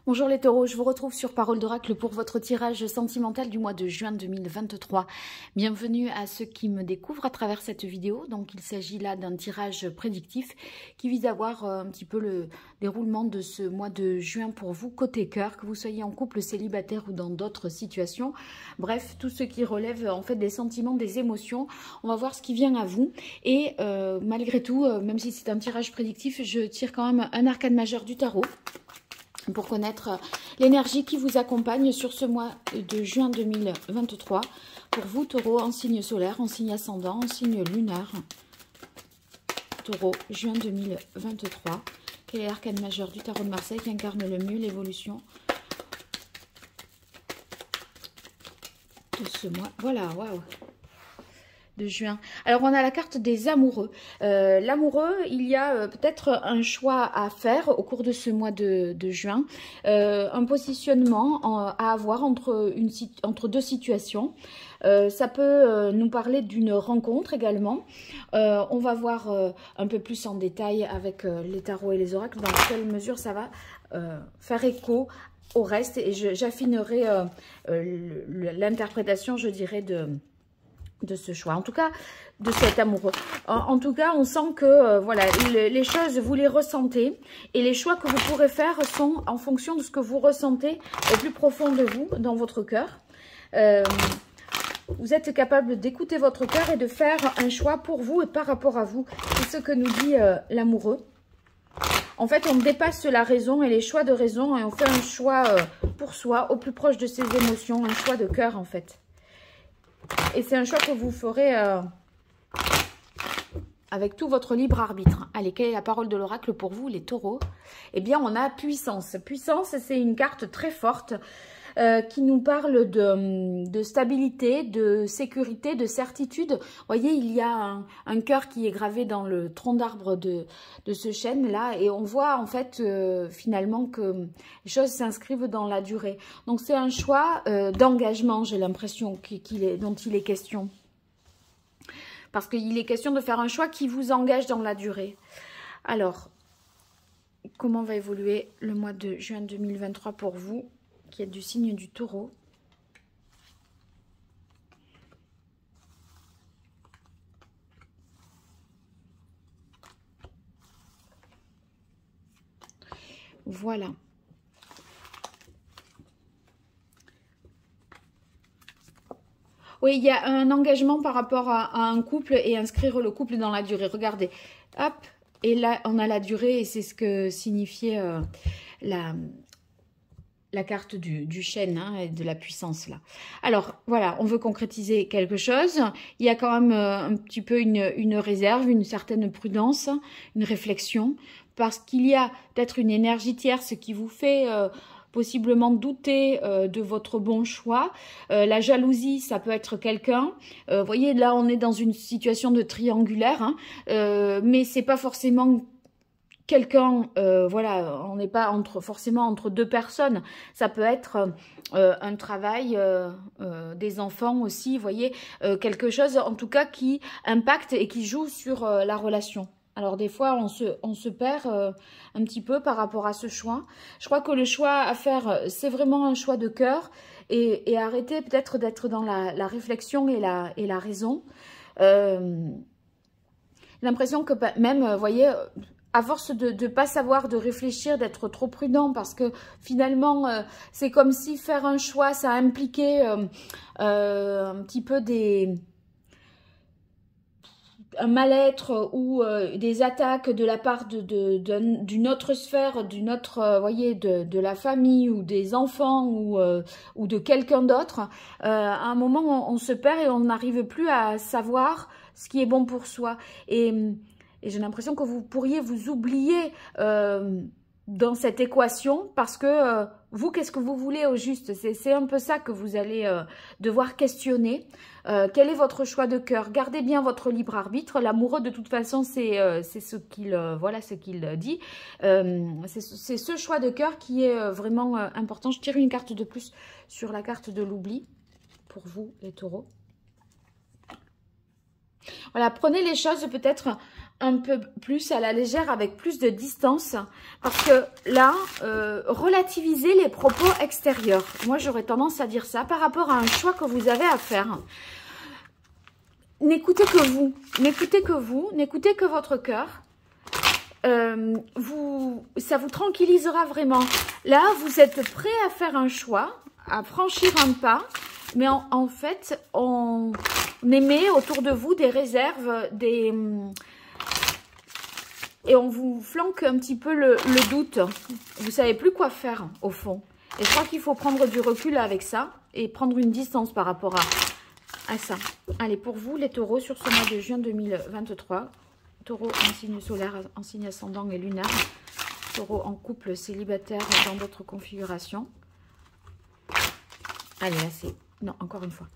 Bonjour les taureaux, je vous retrouve sur Parole d'Oracle pour votre tirage sentimental du mois de juin 2023. Bienvenue à ceux qui me découvrent à travers cette vidéo. Donc il s'agit là d'un tirage prédictif qui vise à voir un petit peu le déroulement de ce mois de juin pour vous côté cœur, que vous soyez en couple, célibataire ou dans d'autres situations. Bref, tout ce qui relève en fait des sentiments, des émotions. On va voir ce qui vient à vous. Et malgré tout, même si c'est un tirage prédictif, je tire quand même un arcane majeur du tarot pour connaître l'énergie qui vous accompagne sur ce mois de juin 2023. Pour vous, taureau, en signe solaire, en signe ascendant, en signe lunaire. Taureau, juin 2023. Quel est l'arcane majeur du tarot de Marseille qui incarne le mieux l'évolution de ce mois? Voilà, waouh! De juin. Alors on a la carte des amoureux. L'amoureux, il y a peut-être un choix à faire au cours de ce mois de juin, un positionnement à avoir entre deux situations. Ça peut nous parler d'une rencontre également. On va voir un peu plus en détail avec les tarots et les oracles dans quelle mesure ça va faire écho au reste, et j'affinerai l'interprétation, je dirais, de ce choix, en tout cas de cet amoureux. En tout cas, on sent que voilà, les choses, vous les ressentez, et les choix que vous pourrez faire sont en fonction de ce que vous ressentez au plus profond de vous, dans votre cœur. Vous êtes capable d'écouter votre cœur et de faire un choix pour vous et par rapport à vous. C'est ce que nous dit l'amoureux. En fait, on dépasse la raison et les choix de raison, et on fait un choix pour soi, au plus proche de ses émotions, un choix de cœur en fait. Et c'est un choix que vous ferez avec tout votre libre arbitre. Allez, quelle est la parole de l'oracle pour vous, les taureaux? Eh bien, on a puissance. Puissance, c'est une carte très forte qui nous parle de stabilité, de sécurité, de certitude. Vous voyez, il y a un cœur qui est gravé dans le tronc d'arbre de ce chêne-là. Et on voit en fait finalement que les choses s'inscrivent dans la durée. Donc c'est un choix d'engagement, j'ai l'impression dont il est question. Parce qu'il est question de faire un choix qui vous engage dans la durée. Alors, comment va évoluer le mois de juin 2023 pour vous, qui êtes du signe du taureau? Voilà. Oui, il y a un engagement par rapport à un couple et inscrire le couple dans la durée. Regardez, hop, et là on a la durée, et c'est ce que signifiait la carte du chêne, hein, et de la puissance là. Alors voilà, on veut concrétiser quelque chose. Il y a quand même un petit peu une réserve, une certaine prudence, une réflexion, parce qu'il y a peut-être une énergie tierce qui vous fait possiblement douter de votre bon choix. La jalousie, ça peut être quelqu'un. Vous voyez, là on est dans une situation de triangulaire, hein, mais c'est pas forcément quelqu'un, voilà, on n'est pas forcément entre deux personnes. Ça peut être un travail, des enfants aussi, vous voyez, quelque chose en tout cas qui impacte et qui joue sur la relation. Alors des fois on se perd un petit peu par rapport à ce choix. Je crois que le choix à faire, c'est vraiment un choix de cœur, et arrêter peut-être d'être dans la réflexion et la raison. L'impression que même, vous voyez, à force de ne pas savoir, de réfléchir, d'être trop prudent, parce que finalement, c'est comme si faire un choix, ça impliquait un petit peu un mal-être ou des attaques de la part d'une autre sphère, d'une autre, voyez, de la famille ou des enfants ou de quelqu'un d'autre. À un moment, on se perd et on n'arrive plus à savoir ce qui est bon pour soi. Et j'ai l'impression que vous pourriez vous oublier dans cette équation, parce que vous, qu'est-ce que vous voulez au juste? C'est un peu ça que vous allez devoir questionner. Quel est votre choix de cœur? Gardez bien votre libre arbitre. L'amoureux, de toute façon, c'est ce qu'il voilà, ce qu'il dit. C'est ce choix de cœur qui est vraiment important. Je tire une carte de plus sur la carte de l'oubli pour vous, les taureaux. Voilà, prenez les choses peut-être un peu plus à la légère, avec plus de distance, parce que là, relativisez les propos extérieurs. Moi, j'aurais tendance à dire ça par rapport à un choix que vous avez à faire. N'écoutez que vous, n'écoutez que votre cœur. Ça vous tranquillisera vraiment. Là, vous êtes prêt à faire un choix, à franchir un pas, mais en fait, on émet autour de vous des réserves, et on vous flanque un petit peu le doute. Vous savez plus quoi faire, au fond. Et je crois qu'il faut prendre du recul avec ça et prendre une distance par rapport à ça. Allez, pour vous, les taureaux, sur ce mois de juin 2023, taureau en signe solaire, en signe ascendant et lunaire, taureau en couple, célibataire dans d'autres configurations. Allez, là, c'est... Non, encore une fois.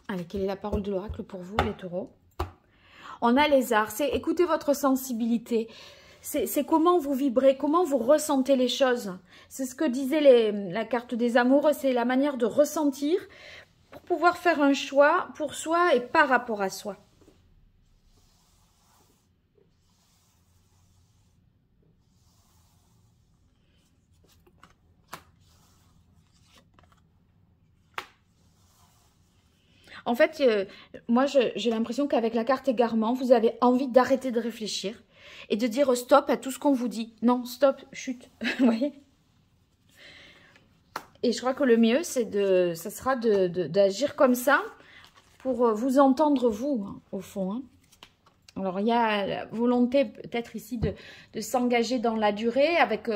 Allez, quelle est la parole de l'oracle pour vous, les taureaux? On a les arts, c'est écoutez votre sensibilité. C'est comment vous vibrez, comment vous ressentez les choses. C'est ce que disait la carte des amoureux, c'est la manière de ressentir pour pouvoir faire un choix pour soi et par rapport à soi. En fait, moi, j'ai l'impression qu'avec la carte égarement, vous avez envie d'arrêter de réfléchir et de dire stop à tout ce qu'on vous dit. Non, stop, chut, vous voyez? Et je crois que le mieux, ça sera d'agir comme ça pour vous entendre, vous, hein, au fond. Hein. Alors, il y a la volonté peut-être ici de s'engager dans la durée avec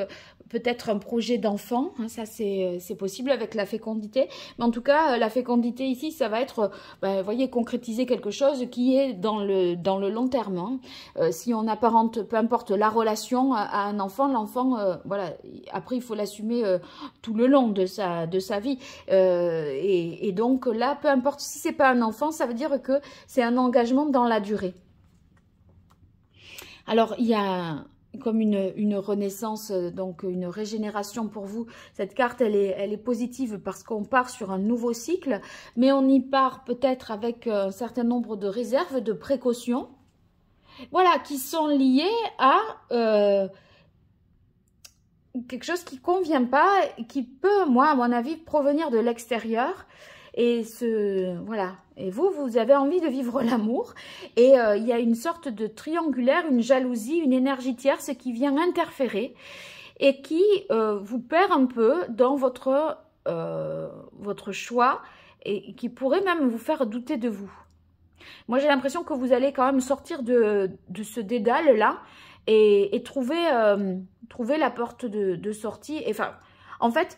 peut-être un projet d'enfant. Hein, ça, c'est possible avec la fécondité. Mais en tout cas, la fécondité ici, ça va être, vous voyez, concrétiser quelque chose qui est dans le long terme. Hein. Si on apparente, peu importe la relation à un enfant, l'enfant, voilà, après, il faut l'assumer tout le long de sa vie. Et donc là, peu importe si c'est pas un enfant, ça veut dire que c'est un engagement dans la durée. Alors, il y a comme une renaissance, donc une régénération pour vous. Cette carte, elle est positive parce qu'on part sur un nouveau cycle, mais on y part peut-être avec un certain nombre de réserves, de précautions, voilà, qui sont liées à quelque chose qui ne convient pas, qui peut, moi, à mon avis, provenir de l'extérieur. Et voilà. Et vous avez envie de vivre l'amour. Et il y a une sorte de triangulaire, une jalousie, une énergie tierce qui vient interférer et qui vous perd un peu dans votre choix et qui pourrait même vous faire douter de vous. Moi, j'ai l'impression que vous allez quand même sortir de ce dédale-là et trouver la porte de sortie. Enfin, en fait...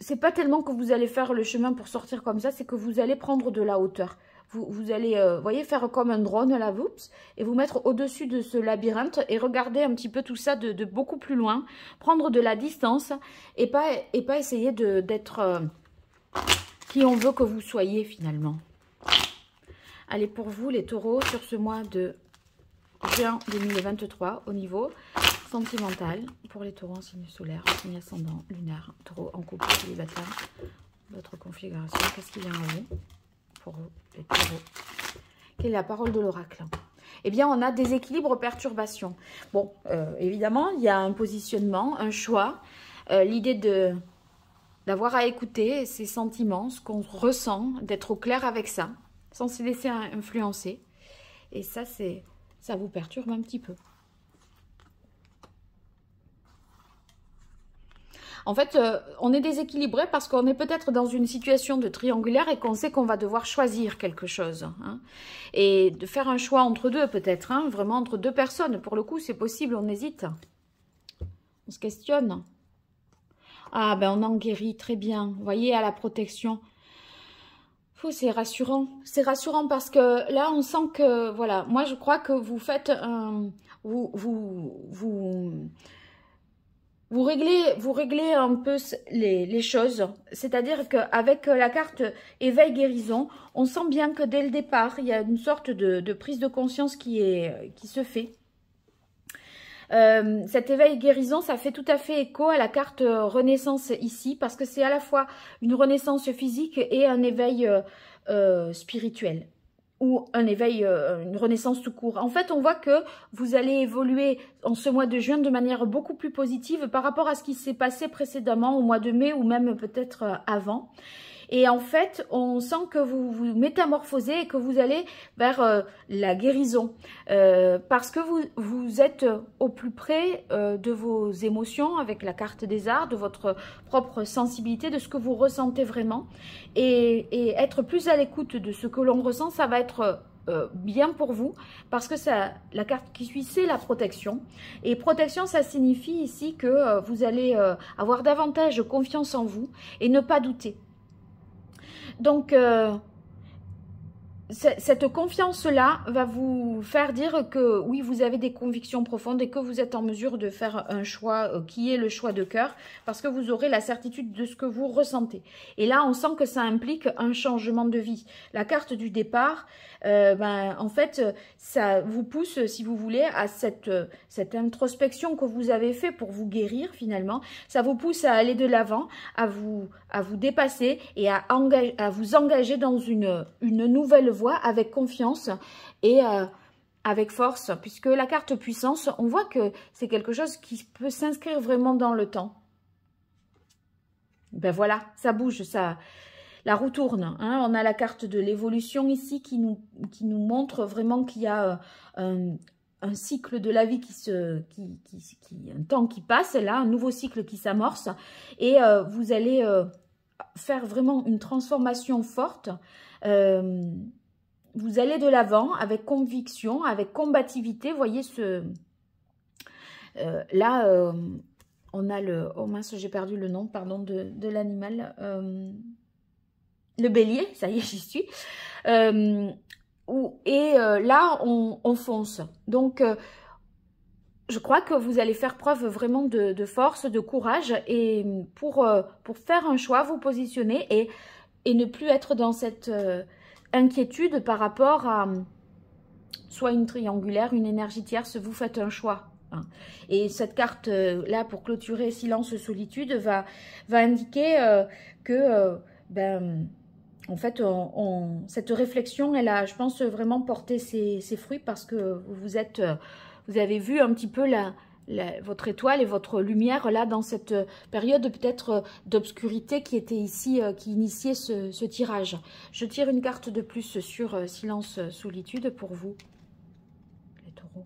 c'est pas tellement que vous allez faire le chemin pour sortir comme ça, c'est que vous allez prendre de la hauteur. Vous allez, voyez, faire comme un drone, là, et vous mettre au-dessus de ce labyrinthe et regarder un petit peu tout ça de beaucoup plus loin, prendre de la distance et pas essayer d'être qui on veut que vous soyez finalement. Allez, pour vous, les taureaux, sur ce mois de juin 2023, au niveau sentimental, pour les taureaux en signe solaire, en signe ascendant, lunaire, taureau en couple, célibataire, votre configuration, qu'est-ce qu'il y a en vous pour vous, les taureaux? Quelle est la parole de l'oracle? Eh bien, on a des équilibres, perturbations. Bon, évidemment, il y a un positionnement, un choix, l'idée d'avoir à écouter ses sentiments, ce qu'on ressent, d'être au clair avec ça, sans se laisser influencer. Et ça, ça vous perturbe un petit peu. En fait, on est déséquilibré parce qu'on est peut-être dans une situation de triangulaire et qu'on sait qu'on va devoir choisir quelque chose. Hein, et de faire un choix entre deux peut-être, hein, vraiment entre deux personnes. Pour le coup, c'est possible, on hésite. On se questionne. Ah, ben on en guérit, très bien. Vous voyez, à la protection. C'est rassurant. C'est rassurant parce que là, on sent que, voilà, moi je crois que vous faites un... Vous réglez un peu les choses, c'est-à-dire qu'avec la carte éveil guérison, on sent bien que dès le départ, il y a une sorte de prise de conscience qui se fait. Cet éveil guérison, ça fait tout à fait écho à la carte renaissance ici, parce que c'est à la fois une renaissance physique et un éveil spirituel, ou un éveil, une renaissance tout court. En fait, on voit que vous allez évoluer en ce mois de juin de manière beaucoup plus positive par rapport à ce qui s'est passé précédemment au mois de mai ou même peut-être avant. Et en fait, on sent que vous vous métamorphosez et que vous allez vers la guérison. Parce que vous êtes au plus près de vos émotions avec la carte des arts, de votre propre sensibilité, de ce que vous ressentez vraiment. Et être plus à l'écoute de ce que l'on ressent, ça va être bien pour vous, parce que ça, la carte qui suit, c'est la protection. Et protection, ça signifie ici que vous allez avoir davantage confiance en vous et ne pas douter. Donc, cette confiance-là va vous faire dire que oui, vous avez des convictions profondes et que vous êtes en mesure de faire un choix qui est le choix de cœur, parce que vous aurez la certitude de ce que vous ressentez. Et là, on sent que ça implique un changement de vie. La carte du départ, en fait, ça vous pousse, si vous voulez, à cette introspection que vous avez fait pour vous guérir finalement. Ça vous pousse à aller de l'avant, à vous dépasser et à vous engager dans une nouvelle voie avec confiance et avec force, puisque la carte puissance, on voit que c'est quelque chose qui peut s'inscrire vraiment dans le temps. Ben voilà, ça bouge, la roue tourne. Hein. On a la carte de l'évolution ici qui nous montre vraiment qu'il y a un cycle de la vie un temps qui passe, là, un nouveau cycle qui s'amorce, et vous allez faire vraiment une transformation forte. Vous allez de l'avant avec conviction, avec combativité. Vous voyez là, on a le... Oh mince, j'ai perdu le nom, pardon, de l'animal. Le bélier, ça y est, j'y suis. Là, on fonce. Donc, je crois que vous allez faire preuve vraiment de force, de courage. Et pour faire un choix, vous positionner et ne plus être dans cette... inquiétude par rapport à soit une triangulaire, une énergie tierce, vous faites un choix. Hein. Et cette carte là, pour clôturer silence, solitude, va indiquer que en fait, cette réflexion, elle a, je pense, vraiment porté ses fruits, parce que vous avez vu un petit peu votre étoile et votre lumière là dans cette période peut-être d'obscurité qui était ici, qui initiait ce tirage. Je tire une carte de plus sur silence, solitude pour vous, les taureaux,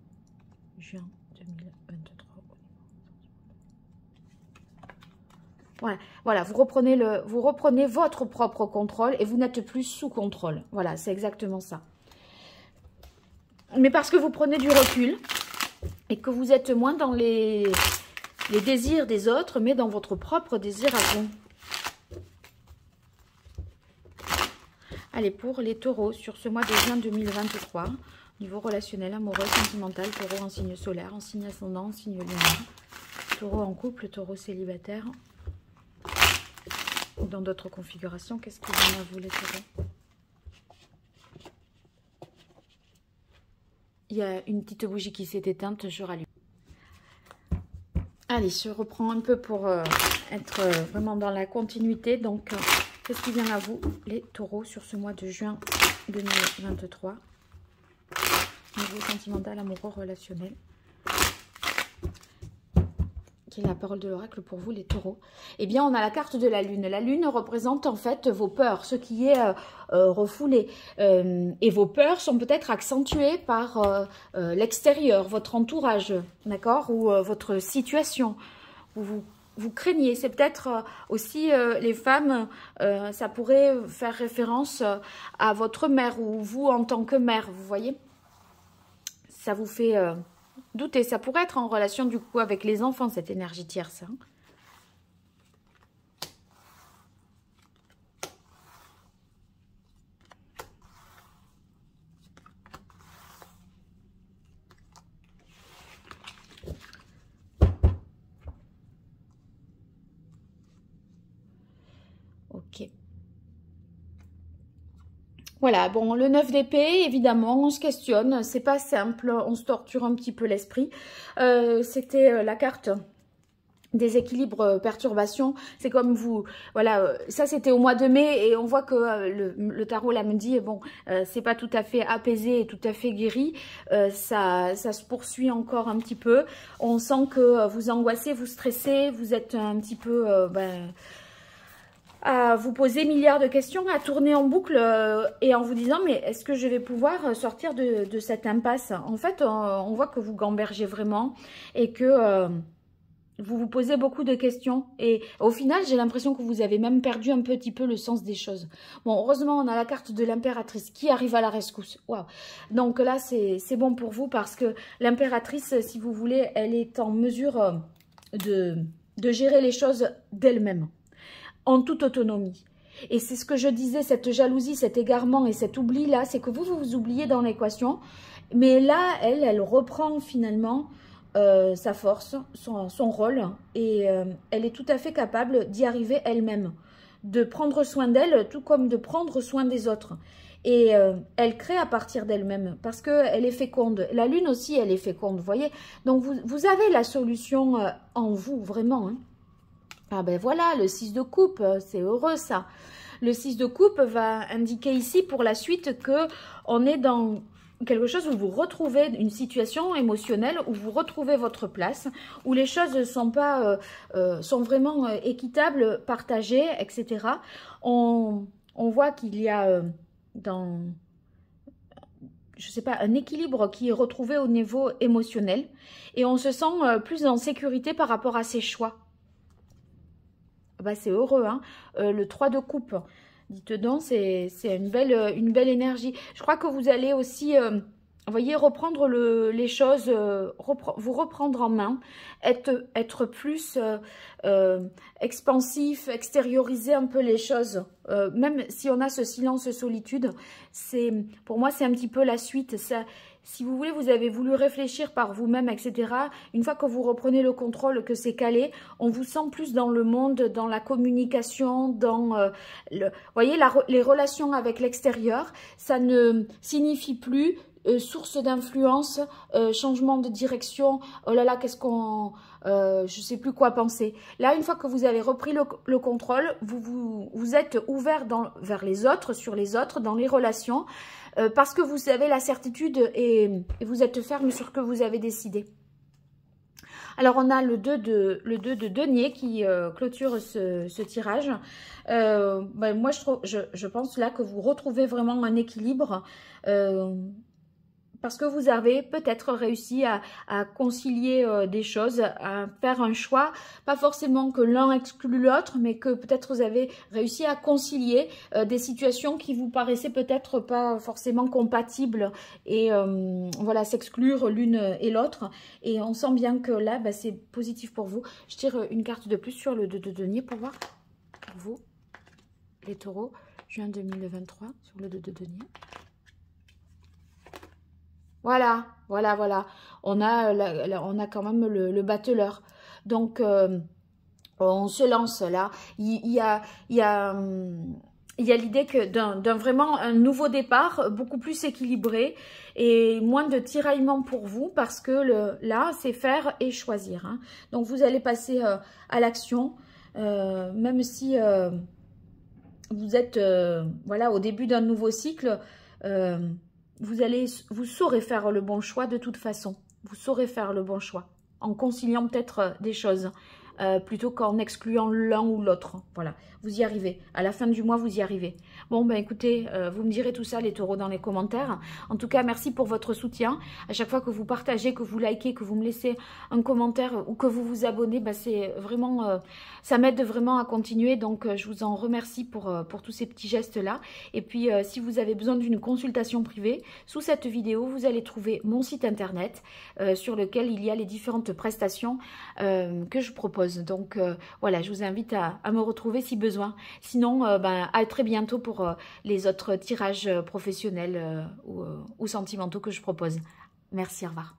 juin 2023. Voilà, vous reprenez votre propre contrôle et vous n'êtes plus sous contrôle. Voilà, c'est exactement ça. Mais parce que vous prenez du recul, et que vous êtes moins dans les désirs des autres, mais dans votre propre désir à vous. Allez, pour les taureaux, sur ce mois de juin 2023, niveau relationnel, amoureux, sentimental, taureau en signe solaire, en signe ascendant, en signe lunaire, taureau en couple, taureau célibataire, ou dans d'autres configurations, qu'est-ce qui vient à vous les taureaux? Il y a une petite bougie qui s'est éteinte, je rallume. Allez, je reprends un peu pour être vraiment dans la continuité. Donc, qu'est-ce qui vient à vous, les taureaux, sur ce mois de juin 2023? Niveau sentimental, amoureux, relationnel. Quelle est la parole de l'oracle pour vous, les taureaux? Eh bien, on a la carte de la lune. La lune représente en fait vos peurs, ce qui est refoulé. Et vos peurs sont peut-être accentuées par l'extérieur, votre entourage, d'accord? Ou votre situation. Vous craignez. C'est peut-être aussi les femmes, ça pourrait faire référence à votre mère ou vous en tant que mère, vous voyez? Ça vous fait... douter, ça pourrait être en relation du coup avec les enfants, cette énergie tierce. Hein. Ok. Voilà, bon, le 9 d'épée, évidemment, on se questionne, c'est pas simple, on se torture un petit peu l'esprit. C'était la carte déséquilibre, perturbation, c'est comme vous, voilà, ça c'était au mois de mai et on voit que le tarot là me dit, bon, c'est pas tout à fait apaisé et tout à fait guéri, ça se poursuit encore un petit peu, on sent que vous angoissez, vous stressez, vous êtes un petit peu, à vous poser milliards de questions, à tourner en boucle et en vous disant mais est-ce que je vais pouvoir sortir de cette impasse? En fait, on voit que vous gambergez vraiment et que vous vous posez beaucoup de questions. Et au final, j'ai l'impression que vous avez même perdu un petit peu le sens des choses. Bon, heureusement, on a la carte de l'impératrice qui arrive à la rescousse. Waouh. Donc là, c'est bon pour vous parce que l'impératrice, si vous voulez, elle est en mesure de gérer les choses d'elle-même, en toute autonomie. Et c'est ce que je disais, cette jalousie, cet égarement et cet oubli-là, c'est que vous oubliez dans l'équation. Mais là, elle reprend finalement sa force, son rôle. Et elle est tout à fait capable d'y arriver elle-même. De prendre soin d'elle, tout comme de prendre soin des autres. Et elle crée à partir d'elle-même, parce qu'elle est féconde. La lune aussi, elle est féconde, vous voyez. Donc, vous avez la solution en vous, vraiment, hein. Ah ben voilà, le 6 de coupe, c'est heureux ça. Le 6 de coupe va indiquer ici pour la suite que on est dans quelque chose où vous retrouvez une situation émotionnelle, où vous retrouvez votre place, où les choses sont vraiment équitables, partagées, etc. On voit qu'il y a je sais pas, un équilibre qui est retrouvé au niveau émotionnel et on se sent plus en sécurité par rapport à ses choix. Bah, c'est heureux, hein. Le 3 de coupe, dites donc, c'est une belle énergie. Je crois que vous allez aussi, vous voyez, reprendre les choses, vous reprendre en main, être plus expansif, extérioriser un peu les choses. Même si on a ce silence solitude, pour moi, c'est un petit peu la suite. Si vous voulez, vous avez voulu réfléchir par vous-même, etc. Une fois que vous reprenez le contrôle, que c'est calé, on vous sent plus dans le monde, dans la communication, dans voyez, les relations avec l'extérieur. Ça ne signifie plus source d'influence, changement de direction. Oh là là, qu'est-ce qu'on... je sais plus quoi penser. Là, une fois que vous avez repris le contrôle, vous êtes ouvert vers les autres, sur les autres, dans les relations, parce que vous avez la certitude et vous êtes ferme sur ce que vous avez décidé. Alors, on a le 2 de denier qui clôture ce tirage. Ben, moi, je pense là que vous retrouvez vraiment un équilibre parce que vous avez peut-être réussi à concilier des choses, à faire un choix, pas forcément que l'un exclut l'autre, mais que peut-être vous avez réussi à concilier des situations qui vous paraissaient peut-être pas forcément compatibles et voilà, s'exclure l'une et l'autre. Et on sent bien que là, bah, c'est positif pour vous. Je tire une carte de plus sur le 2 de denier pour voir pour vous, les taureaux, juin 2023, sur le 2 de denier. Voilà, voilà, voilà. On a quand même le battleur. Donc, on se lance là. Il y a l'idée que d'un vraiment un nouveau départ, beaucoup plus équilibré et moins de tiraillement pour vous parce que là, c'est faire et choisir, hein. Donc, vous allez passer à l'action, même si vous êtes voilà, au début d'un nouveau cycle. Vous saurez faire le bon choix de toute façon. Vous saurez faire le bon choix en conciliant peut-être des choses plutôt qu'en excluant l'un ou l'autre. Voilà, vous y arrivez. À la fin du mois, vous y arrivez. Bon, ben écoutez, vous me direz tout ça, les taureaux, dans les commentaires. En tout cas, merci pour votre soutien. À chaque fois que vous partagez, que vous likez, que vous me laissez un commentaire ou que vous vous abonnez, ben c'est vraiment, ça m'aide vraiment à continuer. Donc, je vous en remercie pour tous ces petits gestes-là. Et puis, si vous avez besoin d'une consultation privée, sous cette vidéo, vous allez trouver mon site internet sur lequel il y a les différentes prestations que je propose. Donc, voilà, je vous invite à me retrouver si besoin. Sinon, ben, à très bientôt pour les autres tirages professionnels ou sentimentaux que je propose. Merci, au revoir.